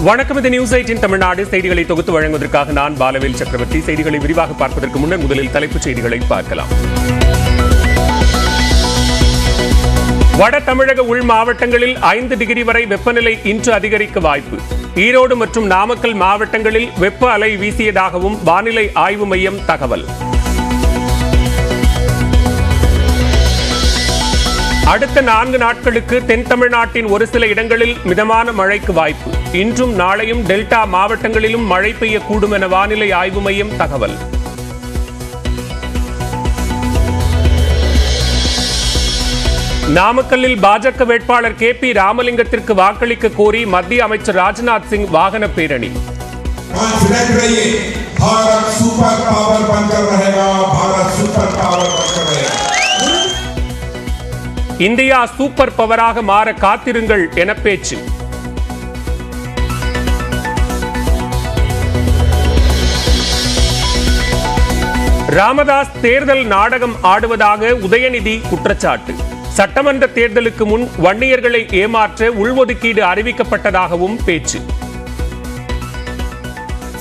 வணக்கம். இது நியூஸ் 18 தமிழ்நாடு செய்திகளை தொகுத்து வழங்குவதற்காக நான் பாலவேல் சக்கரவர்த்தி. செய்திகளை விரிவாக பார்ப்பதற்கு முன்னர் முதலில் தலைப்புச் செய்திகளை பார்க்கலாம். வட தமிழக உள் மாவட்டங்களில் 5 டிகிரி வரை வெப்பநிலை இன்று அதிகரிக்க வாய்ப்பு. ஈரோடு மற்றும் நாமக்கல் மாவட்டங்களில் வெப்ப அலை வீசியதாகவும் வானிலை ஆய்வு மையம் தகவல். அடுத்த 4 நாட்களுக்கு தென் தமிழ்நாட்டின் ஒரு சில இடங்களில் மிதமான மழைக்கு வாய்ப்பு. இன்றும் நாளையும் டெல்டா மாவட்டங்களிலும் மழை பெய்யக்கூடும் என வானிலை ஆய்வு மையம் தகவல். நாமக்கல்லில் பாஜக வேட்பாளர் KP ராமலிங்கத்திற்கு வாக்களிக்க கோரி மத்திய அமைச்சர் ராஜ்நாத் சிங் வாகன பேரணி. இந்தியா சூப்பர் பவராக மாற காத்திருங்கள் என பேச்சு. ராமதாஸ் தேர்தல் நாடகம் ஆடுவதாக உதயநிதி குற்றச்சாட்டு. சட்டமன்ற தேர்தலுக்கு முன் வன்னியர்களை ஏமாற்ற உள்ஒதுக்கீடு அறிவிக்கப்பட்டதாகவும் பேச்சு.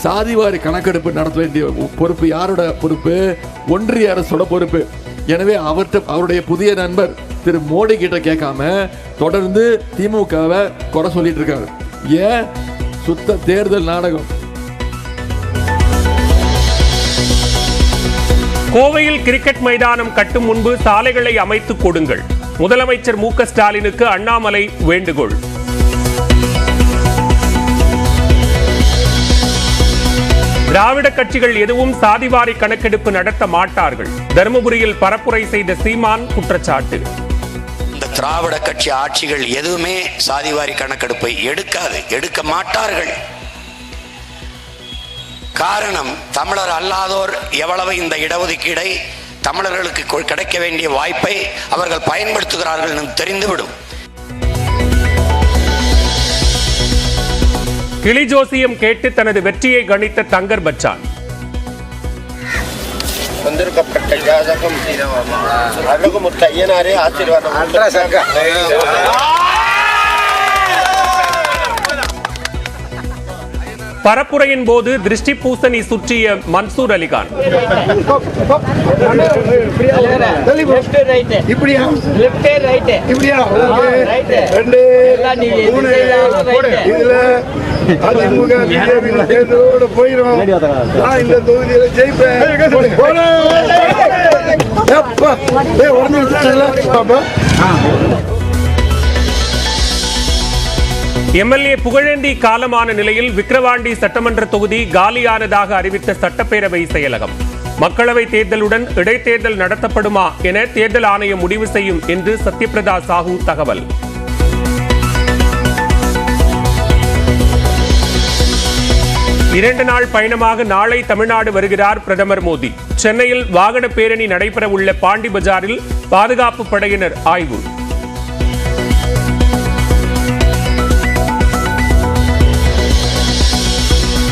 சாதிவாரி கணக்கெடுப்பு நடத்த வேண்டிய பொறுப்பு யாரோட பொறுப்பு? ஒன்றிய அரசோட பொறுப்பு. எனவே அவருடைய புதிய நண்பர் திரு மோடி கிட்ட கேட்காம தொடர்ந்து திமுகவை குறை சொல்லிட்டு இருக்காரு. ஏன்? சுத்த தேர்தல் நாடகம். கோவையில் கிரிக்கெட் மைதானம் கட்டும் முன்பு சாலைகளை அமைத்துக் கொடுங்கள். முதலமைச்சர் MK ஸ்டாலினுக்கு அண்ணாமலை வேண்டுகோள். திராவிட கட்சிகள் எதுவும் சாதிவாரி கணக்கெடுப்பு நடத்த மாட்டார்கள். தருமபுரியில் பரப்புரை செய்த சீமான் குற்றச்சாட்டு. இந்த திராவிட கட்சி ஆட்சிகள் எதுவுமே சாதிவாரி கணக்கெடுப்பை எடுக்க மாட்டார்கள். காரணம், தமிழர் அல்லாதோர் எவ்வளவு இந்த இடஒதுக்கீடை தமிழர்களுக்கு கிடைக்க வேண்டிய வாய்ப்பை அவர்கள் பயன்படுத்துகிறார்கள் என்று தெரிந்துவிடும். கிளி ஜோசியம் கேட்டு தனது வெற்றியை கணித்த தங்கர் பச்சான். வந்திருக்கப்பட்ட ஜாதகம் அழகுமுத்து ஐயனாரே ஆசீர்வாதம். பரப்புரையின் போது திருஷ்டி பூசணி சுற்றிய மன்சூர் அலிகான். MLA புகழேந்தி காலமான நிலையில் விக்கிரவாண்டி சட்டமன்ற தொகுதி காலியானதாக அறிவித்த சட்டப்பேரவை செயலகம். மக்களவை தேர்தலுடன் இடைத்தேர்தல் நடத்தப்படுமா என தேர்தல் ஆணையம் முடிவு செய்யும் என்று சத்யபிரதா சாஹூ தகவல். இரண்டு நாள் பயணமாக நாளை தமிழ்நாடு வருகிறார் பிரதமர் மோடி. சென்னையில் வாகன பேரணி நடைபெறவுள்ள பாண்டி பஜாரில் பாதுகாப்பு படையினர் ஆய்வு.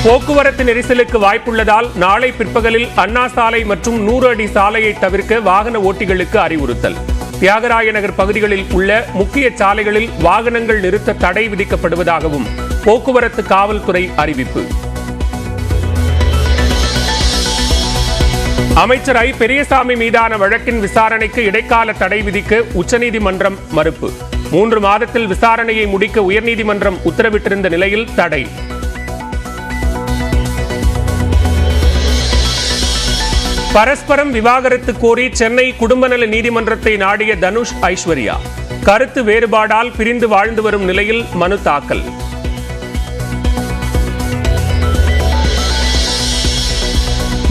போக்குவரத்து நெரிசலுக்கு வாய்ப்புள்ளதால் நாளை பிற்பகலில் அண்ணா சாலை மற்றும் 100 அடி சாலையை தவிர்க்க வாகன ஓட்டிகளுக்கு அறிவுறுத்தல். தியாகராய நகர் பகுதிகளில் உள்ள முக்கிய சாலைகளில் வாகனங்கள் நிறுத்த தடை விதிக்கப்படுவதாகவும் போக்குவரத்து காவல்துறை அறிவிப்பு. அமைச்சர் ஐ. பெரியசாமி மீதான வழக்கின் விசாரணைக்கு இடைக்கால தடை விதிக்க உச்சநீதிமன்றம் மறுப்பு. 3 மாதத்தில் விசாரணையை முடிக்க உயர்நீதிமன்றம் உத்தரவிட்டிருந்த நிலையில் தடை. பரஸ்பரம் விவாகரத்து கோரி சென்னை குடும்பநல நீதிமன்றத்தை நாடிய தனுஷ் ஐஸ்வர்யா. கருத்து வேறுபாடால் பிரிந்து வாழ்ந்து வரும் நிலையில் மனு தாக்கல்.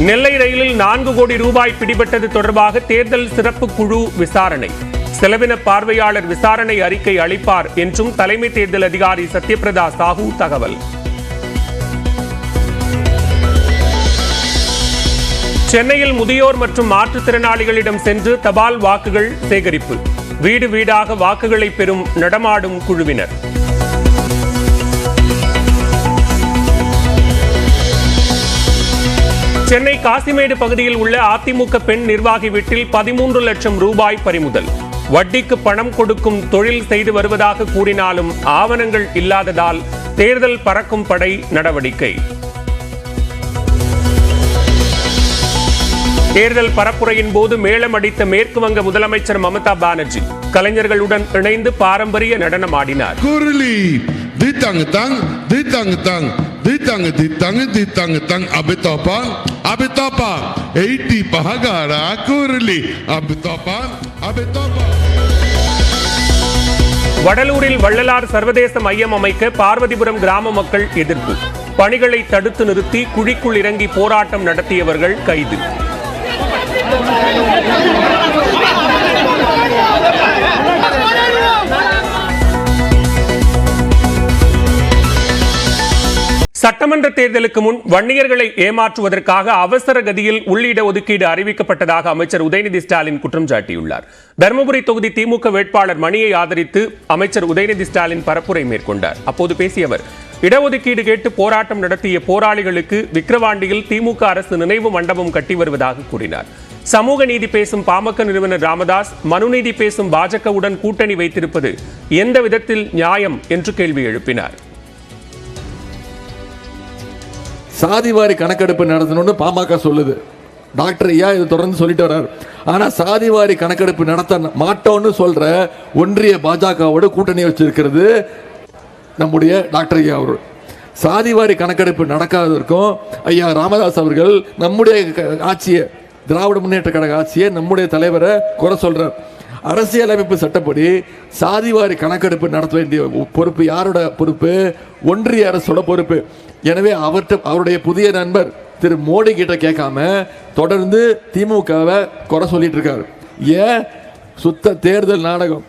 நெல்லை ரயிலில் 4 கோடி ரூபாய் பிடிபட்டது தொடர்பாக தேர்தல் சிறப்பு குழு விசாரணை. செலவின பார்வையாளர் விசாரணை அறிக்கை அளிப்பார் என்றும் தலைமை தேர்தல் அதிகாரி சத்யபிரதா சாஹூ தகவல். சென்னையில் முதியோர் மற்றும் மாற்றுத்திறனாளிகளிடம் சென்று தபால் வாக்குகள் சேகரிப்பு. வீடு வீடாக வாக்குகளை பெறும் நடமாடும் குழுவினர். சென்னை காசிமேடு பகுதியில் உள்ள அதிமுக பெண் நிர்வாகி வீட்டில் 13 லட்சம் ரூபாய் பறிமுதல். வட்டிக்கு பணம் கொடுக்கும் தொழில் செய்து வருவதாக கூறினாலும் ஆவணங்கள் இல்லாததால் தேர்தல் பறக்கும் படை நடவடிக்கை. தேர்தல் பரப்புரையின் போது மேளம் அடித்த மேற்கு வங்க முதலமைச்சர் மமதா பானர்ஜி கலைஞர்களுடன் இணைந்து பாரம்பரிய நடனம் ஆடினார். வடலூரில் வள்ளலார் சர்வதேச மையம் அமைக்க பார்வதிபுரம் கிராம மக்கள் எதிர்ப்பு. பணிகளை தடுத்து நிறுத்தி குழிக்குள் இறங்கி போராட்டம் நடத்தியவர்கள் கைது. சட்டமன்ற தேர்தலுக்கு முன் வன்னியர்களை ஏமாற்றுவதற்காக அவசர கதியில் உள்ளிட ஒதுக்கீடு அறிவிக்கப்பட்டதாக அமைச்சர் உதயநிதி ஸ்டாலின் குற்றம் சாட்டியுள்ளார். தருமபுரி தொகுதி திமுக வேட்பாளர் மணியை ஆதரித்து அமைச்சர் உதயநிதி ஸ்டாலின் பரப்புரை மேற்கொண்டார். அப்போது பேசிய அவர், இடஒதுக்கீடு கேட்டு போராட்டம் நடத்திய போராளிகளுக்கு விக்கிரவாண்டியில் திமுக அரசு நினைவு மண்டபம் கட்டி வருவதாக கூறினார். சமூக நீதி பேசும் பாமக நிறுவனர் ராமதாஸ் மனுநீதி பேசும் பாஜகவுடன் கூட்டணி வைத்திருப்பது எந்த விதத்தில் நியாயம் என்று கேள்வி எழுப்பினார். சாதிவாரி கணக்கெடுப்பு நடத்தணும்னு பாமக சொல்லுது. டாக்டர் ஐயா இது தொடர்ந்து சொல்லிட்டு வர்றார். ஆனா சாதிவாரி கணக்கெடுப்பு நடத்த மாட்டோம்னு சொல்ற ஒன்றிய பாஜகவோட கூட்டணி வச்சிருக்கிறது நம்முடைய டாக்டர் ஐயா அவர்கள். சாதிவாரி கணக்கெடுப்பு நடக்காததற்கும் ஐயா ராமதாஸ் அவர்கள் நம்முடைய ஆட்சியை, திராவிட முன்னேற்ற கழக ஆட்சியை, நம்முடைய தலைவரை குறை சொல்றார். அரசியலமைப்பு சட்டப்படி சாதிவாரி கணக்கெடுப்பு நடத்த வேண்டிய பொறுப்பு யாரோட பொறுப்பு? ஒன்றிய அரசோட பொறுப்பு. எனவே அவருடைய புதிய நண்பர் திரு மோடி கிட்ட கேட்காம தொடர்ந்து திமுகவை குறை சொல்லிட்டு இருக்காரு. ஏன்? சுத்த தேர்தல் நாடகம்.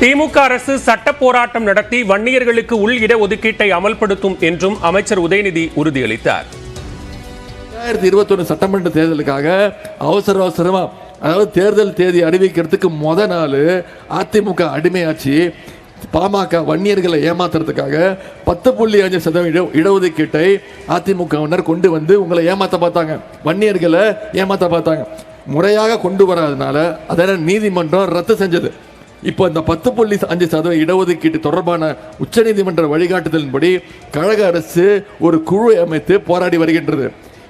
திமுக அரசு சட்ட போராட்டம் நடத்தி வன்னியர்களுக்கு உள் இட ஒதுக்கீட்டை அமல்படுத்தும் என்றும் அமைச்சர் உதயநிதி உறுதியளித்தார். 2021 சட்டமன்ற தேர்தலுக்காக அவசரமா, அதாவது தேர்தல் தேதி அறிவிக்கிறதுக்கு முத நாள் அதிமுக அடிமையாச்சு பாமக வன்னியர்களை ஏமாத்துறதுக்காக 10.5% இடஒதுக்கீட்டை அதிமுகவினர் கொண்டு வந்து உங்களை ஏமாத்த பார்த்தாங்க, வன்னியர்களை ஏமாத்த பார்த்தாங்க. முறையாக கொண்டு வராதனால அதனை நீதிமன்றம் ரத்து செஞ்சது. இப்போ இந்த 10.5% இடஒதுக்கீட்டு தொடர்பான உச்சநீதிமன்ற வழிகாட்டுதலின்படி கழக அரசு ஒரு குழு அமைத்து போராடி வருகின்றது.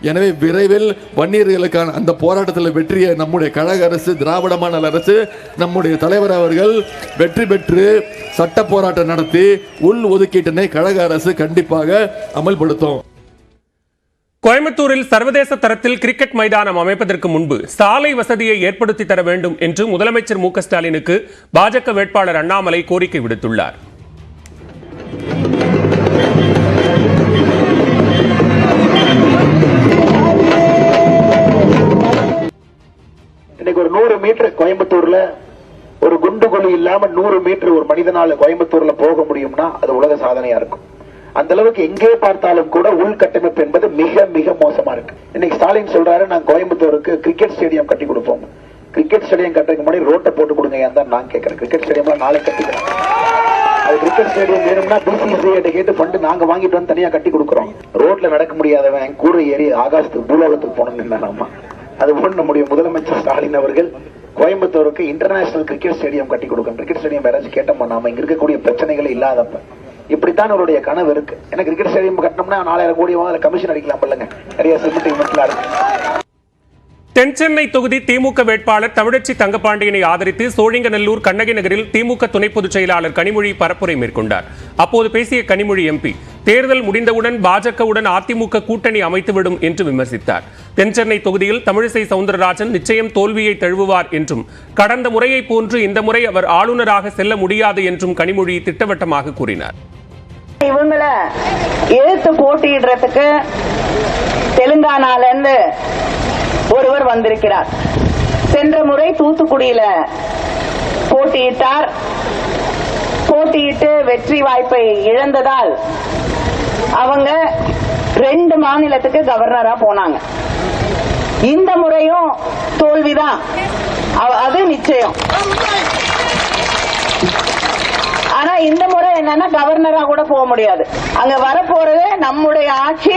எனவே விரைவில் வன்னியர்களுக்கான அந்த போராட்டத்தில் வெற்றியை நம்முடைய கழக அரசு, திராவிட மாநில அரசு, நம்முடைய தலைவர் அவர்கள் வெற்றி பெற்று சட்ட போராட்டம் நடத்தி உள் ஒதுக்கீட்டினை கழக அரசு கண்டிப்பாக அமல்படுத்தும். கோயம்புத்தூரில் சர்வதேச தரத்தில் கிரிக்கெட் மைதானம் அமைப்பதற்கு முன்பு சாலை வசதியை ஏற்படுத்தி தர வேண்டும் என்று முதலமைச்சர் மு க ஸ்டாலினுக்கு பாஜக வேட்பாளர் அண்ணாமலை கோரிக்கை விடுத்துள்ளார். இன்னைக்கு ஒரு 100 மீட்டர் கோயம்புத்தூர்ல ஒரு குண்டு குழி இல்லாம 100 மீட்டர் ஒரு மனிதனால கோயம்புத்தூர்ல போக முடியும்னா அது உலக சாதனையா இருக்கும். அந்த அளவுக்கு எங்கே பார்த்தாலும் கூட உள்கட்டமைப்பு என்பது மிக மிக மோசமா இருக்கு. இன்னைக்கு ஸ்டாலின் சொல்றாரு, நான் கோயம்புத்தூருக்கு கிரிக்கெட் ஸ்டேடியம் கட்டி கொடுப்போம். கிரிக்கெட் ஸ்டேடியம் கட்டுறதுக்கு முன்னாடி ரோட்டை போட்டு கொடுங்க தான் நான் கேட்கிறேன். கிரிக்கெட் ஸ்டேடியம் நாளை கட்டிக்கிறேன். அது கிரிக்கெட் ஸ்டேடியம் வேணும்னா பிசிசிஐ கேட்டு ஃபண்ட் நாங்க வாங்கிட்டு வந்து தனியா கட்டி கொடுக்குறோம். ரோட்ல நடக்க முடியாதவன் கூரை ஏறி ஆகாசத்துக்கு பூலோகத்துக்கு போனோம்னு நம்ம அதுபோல் நம்முடைய முதலமைச்சர் ஸ்டாலின் அவர்கள் கோயம்புத்தூருக்கு இன்டர்நேஷனல் கிரிக்கெட் ஸ்டேடியம் கட்டி கொடுக்கணும். கிரிக்கெட் ஸ்டேடியம் யாராச்சும் கேட்டோம், நாம இங்க இருக்கக்கூடிய பிரச்சனைகள் இல்லாதப்ப இப்படித்தான் அவருடைய கனவு இருக்கு. ஏன்னா கிரிக்கெட் ஸ்டேடியம் கட்டணும்னா 4000 கோடி கமிஷன் அடிக்கலாம் இல்லைங்க, நிறைய சிமெண்ட் இருக்கு. தென்சென்னை தொகுதி திமுக வேட்பாளர் தமிழச்சி தங்கப்பாண்டியனை ஆதரித்து சோழிங்கநல்லூர் கண்ணகி நகரில் திமுக துணை பொதுச் செயலாளர் கனிமொழி பரப்புரை மேற்கொண்டார். அப்போது பேசிய கனிமொழி எம்பி, தேர்தல் முடிந்தவுடன் பாஜகவுடன் அதிமுக கூட்டணி அமைத்துவிடும் என்று விமர்சித்தார். தென்சென்னை தொகுதியில் தமிழிசை சவுந்தரராஜன் நிச்சயம் தோல்வியை தழுவுவார் என்றும், கடந்த முறையை போன்று இந்த முறை அவர் ஆளுநராக செல்ல முடியாது என்றும் கனிமொழி திட்டவட்டமாக கூறினார். இவங்களை எதிர்த்து போட்டியிடுறதுக்கு தெலுங்கானால இருந்து ஒருவர் வந்திருக்கிறார். சென்ற முறை தூத்துக்குடியில போட்டியிட்டார். போட்டியிட்டு வெற்றி வாய்ப்பை இழந்ததால் அவங்க 2 மாநிலத்துக்கு கவர்னரா போனாங்க. இந்த முறையும் தோல்விதான், அது நிச்சயம். ஆனா இந்த முறை என்னன்னா கவர்னரா கூட போக முடியாது. அங்க வரப்போறது நம்முடைய ஆட்சி,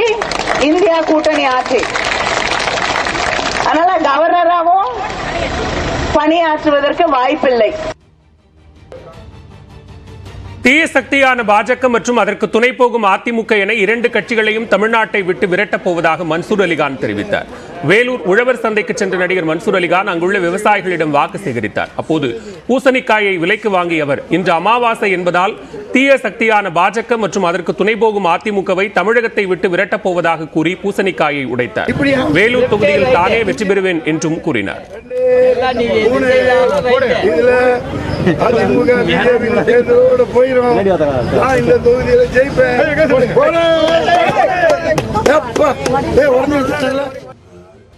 இந்தியா கூட்டணி ஆட்சி. அதனால கவர்னராகவும் பணியாற்றுவதற்கு வாய்ப்பில்லை. தீய சக்தியான பாஜக மற்றும் அதற்கு துணை போகும் அதிமுக என இரண்டு கட்சிகளையும் தமிழ்நாட்டை விட்டு விரட்டப் போவதாக மன்சூர் அலிகான் தெரிவித்தார். வேலூர் உழவர் சந்தைக்கு சென்ற நடிகர் மன்சூர் அலிகான் அங்குள்ள விவசாயிகளிடம் வாக்கு சேகரித்தார். அப்போது பூசணிக்காயை விலைக்கு வாங்கிய அவர், இன்று அமாவாசை என்பதால் தீய சக்தியான பாஜக மற்றும் அதற்கு துணை போகும் அதிமுகவை தமிழகத்தை விட்டு விரட்டப் போவதாக கூறி பூசணிக்காயை உடைத்தார். வேலூர் தொகுதியில் தானே வெற்றி பெறுவேன் என்றும் கூறினார்.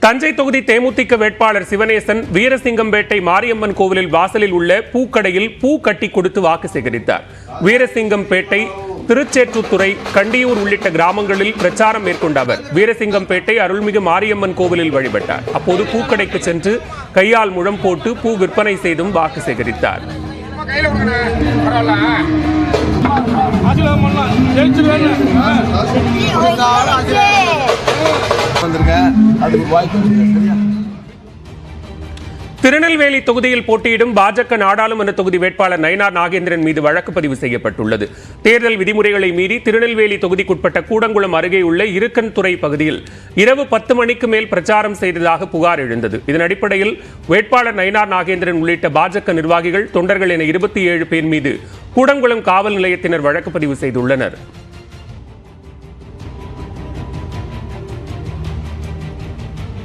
தஞ்சை தொகுதி தேமுதிக வேட்பாளர் சிவனேசன் வீரசிங்கம்பேட்டை மாரியம்மன் கோவிலில் வாசலில் உள்ள பூக்கடையில் பூ கட்டி கொடுத்து வாக்கு சேகரித்தார். வீரசிங்கம்பேட்டை, திருச்சேற்றுத்துறை, கண்டியூர் உள்ளிட்ட கிராமங்களில் பிரச்சாரம் மேற்கொண்ட அவர் வீரசிங்கம்பேட்டை அருள்மிகு மாரியம்மன் கோவிலில் வழிபட்டார். அப்போது பூக்கடைக்கு சென்று கையால் முழம் போட்டு பூ விற்பனை செய்தும் வாக்கு சேகரித்தார். திருநெல்வேலி தொகுதியில் போட்டியிடும் பாஜக நாடாளுமன்ற தொகுதி வேட்பாளர் நயினார் நாகேந்திரன் மீது வழக்கு பதிவு செய்யப்பட்டுள்ளது. தேர்தல் விதிமுறைகளை மீறி திருநெல்வேலி தொகுதிக்குட்பட்ட கூடங்குளம் அருகே உள்ள இருக்கன்துறை பகுதியில் இரவு 10 மணிக்கு மேல் பிரச்சாரம் செய்ததாக புகார் எழுந்தது. இதன் அடிப்படையில் வேட்பாளர் நயினார் நாகேந்திரன் உள்ளிட்ட பாஜக நிர்வாகிகள், தொண்டர்கள் என 27 பேர் மீது கூடங்குளம் காவல் நிலையத்தினர் வழக்கு பதிவு செய்துள்ளனர்.